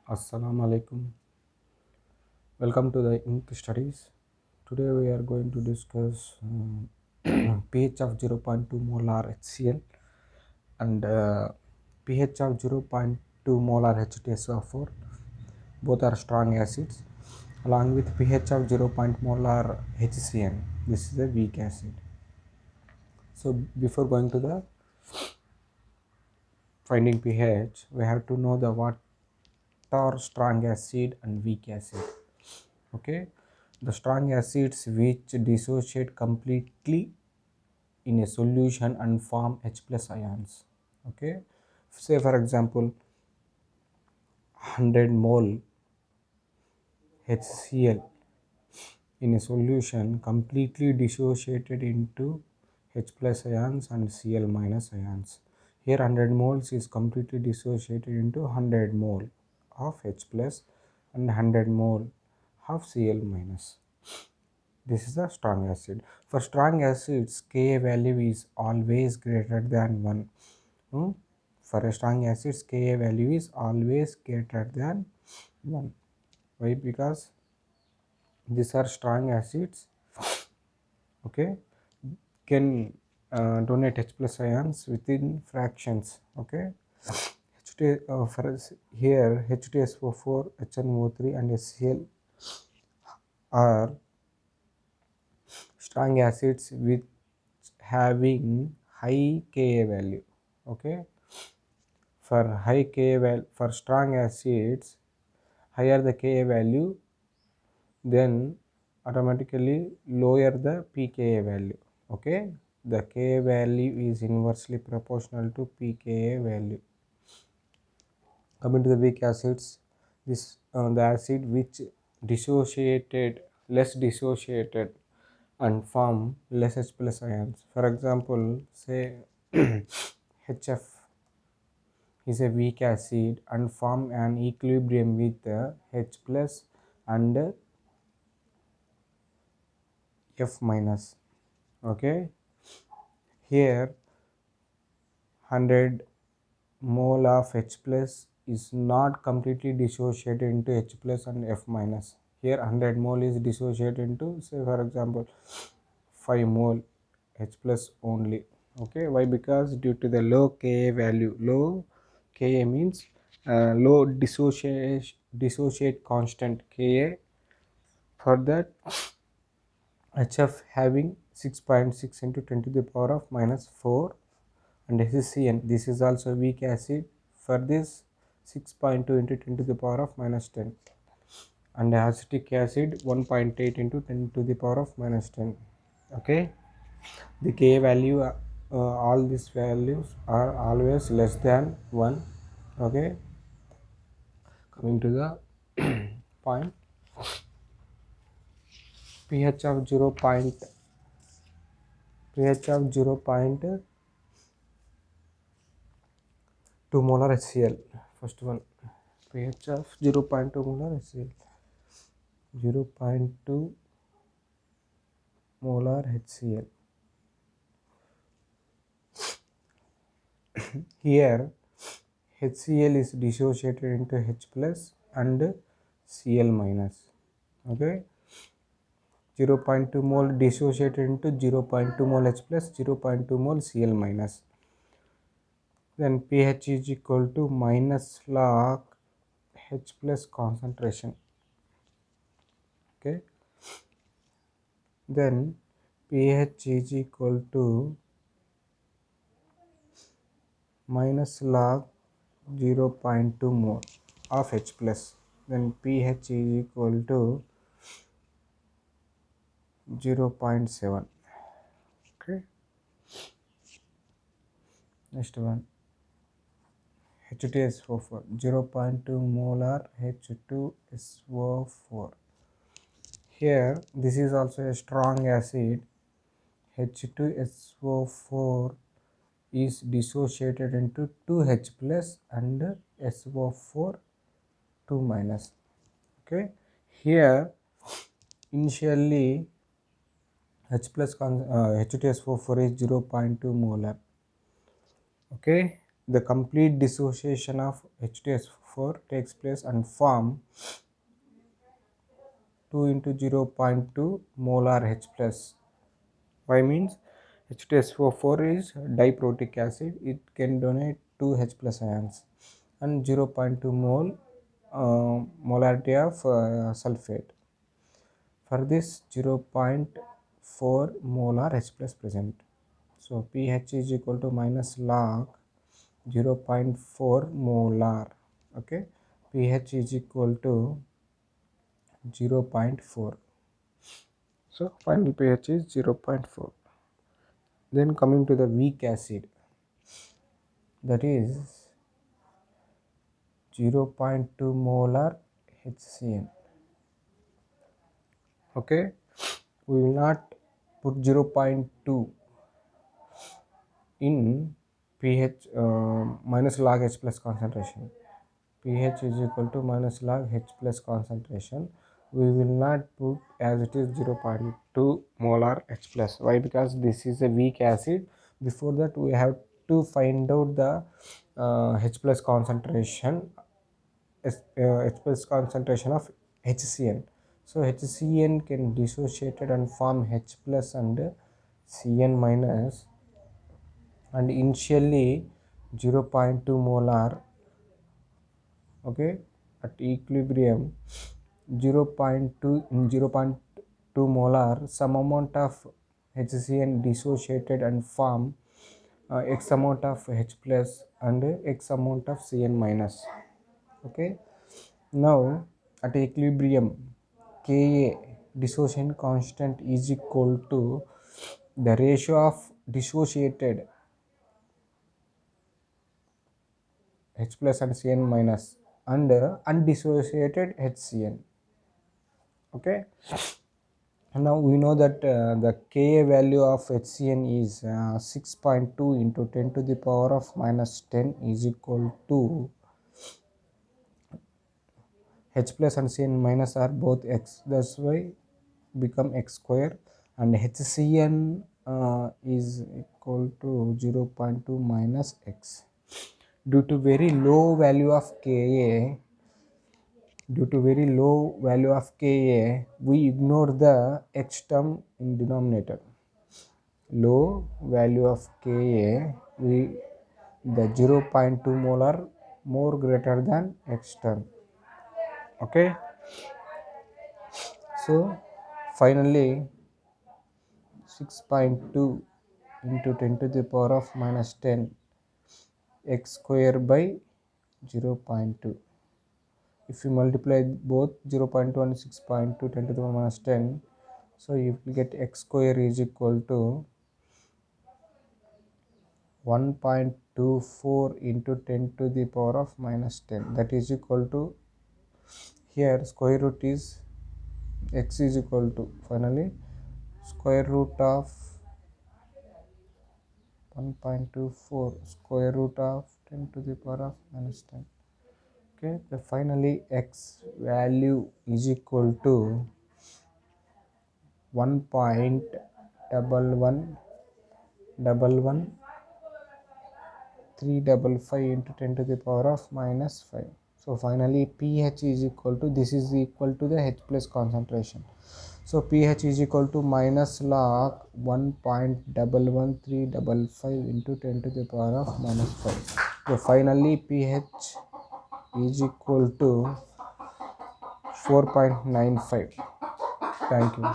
Assalamu alaikum. Welcome to the Ink Studies. Today we are going to discuss pH of 0.2 molar HCl and pH of 0.2 molar H2SO4. Both are strong acids, along with pH of 0.0 molar HCN. This is a weak acid. So before going to the finding pH, we have to know the what are strong acid and weak acid. Okay, the strong acids which dissociate completely in a solution and form H plus ions. Okay, say for example 100 mole HCl in a solution completely dissociated into H plus ions and Cl minus ions. Here 100 moles is completely dissociated into 100 mole of H plus and 100 mole of Cl minus. This is a strong acid. For strong acids, Ka value is always greater than 1. Hmm? For a strong acids, Ka value is always greater than 1. Why? Because these are strong acids. Okay, can donate H plus ions within fractions. Okay, for us here H2SO4, HNO3 and HCl are strong acids with having high Ka value. Okay, for high Ka value, for strong acids, higher the Ka value, then automatically lower the pKa value. Okay, the Ka value is inversely proportional to pKa value. Coming to the weak acids, this the acid which less dissociated and form less H plus ions. For example, say HF is a weak acid and form an equilibrium with H plus and F minus. Okay, here 100 mole of H plus is not completely dissociated into H plus and F minus. Here 100 mole is dissociated into, say for example 5 mole H plus only. Okay, why? Because due to the low Ka value. Low Ka means low dissociate constant Ka. For that, HF having 6.6 into 10 to the power of minus 4 and HCN. This is also weak acid. For this 6.2 into 10 to the power of minus 10 and acetic acid 1.8 into 10 to the power of minus 10. Okay, the Ka value all these values are always less than 1. Okay, coming to the point, pH of 0.2 molar HCl. First one, pH of 0.2 molar HCl. 0.2 molar HCl. Here HCl is dissociated into H plus and Cl minus. Okay, 0.2 mole dissociated into 0.2 mole H plus, 0.2 mole Cl minus. Then pH is equal to minus log H plus concentration. Okay, then pH is equal to minus log 0.2 mole of H plus. Then pH is equal to 0.7. Okay, next one, H2SO4, 0.2 molar H2SO4. Here this is also a strong acid. H2SO4 is dissociated into 2H plus and SO4 2 minus. Okay, here initially H plus H2SO4 is 0.2 molar. Okay, the complete dissociation of H2SO4 H2SO4 takes place and form 2 into 0.2 molar H plus. Why means H2SO4 is diprotic acid. It can donate 2 H plus ions and 0.2 mole molarity of sulfate. For this 0.4 molar H plus present. So pH is equal to minus log 0.4 molar. Okay, pH is equal to 0.4. So final pH is 0.4. Then coming to the weak acid, that is 0.2 molar HCl. Okay, we will not put 0.2 in pH minus log H plus concentration. pH is equal to minus log H plus concentration. We will not put as it is 0.2 molar H plus. Why? Because this is a weak acid. Before that we have to find out the H plus concentration, H plus concentration of HCN. So HCN can dissociate and form H plus and Cn minus, and initially 0.2 molar. Okay, at equilibrium 0.2 molar, some amount of HCN dissociated and form X amount of H plus and X amount of Cn minus. Okay, now at equilibrium Ka dissociation constant is equal to the ratio of dissociated H plus and Cn minus and undissociated HCN. Okay, now we know that the Ka value of HCN is 6.2 into 10 to the power of minus 10 is equal to H plus and Cn minus are both X, that's why become X square, and HCN is equal to 0.2 minus X. Due to very low value of Ka, we ignore the X term in denominator. Low value of Ka, the 0.2 molar more greater than X term. Okay, so finally 6.2 into 10 to the power of minus 10 X square by 0.2. If you multiply both 0.2 and 6.2 10 to the power minus 10, so you will get X square is equal to 1.24 into 10 to the power of minus 10, that is equal to, here square root is X is equal to finally square root of 1.24 square root of 10 to the power of minus 10. Okay, the finally X value is equal to 1.11135 into 10 to the power of minus 5. So finally pH is equal to, this is equal to the H plus concentration. So pH is equal to minus log 1.11355 into 10 to the power of minus 5. So finally pH is equal to 4.95. Thank you.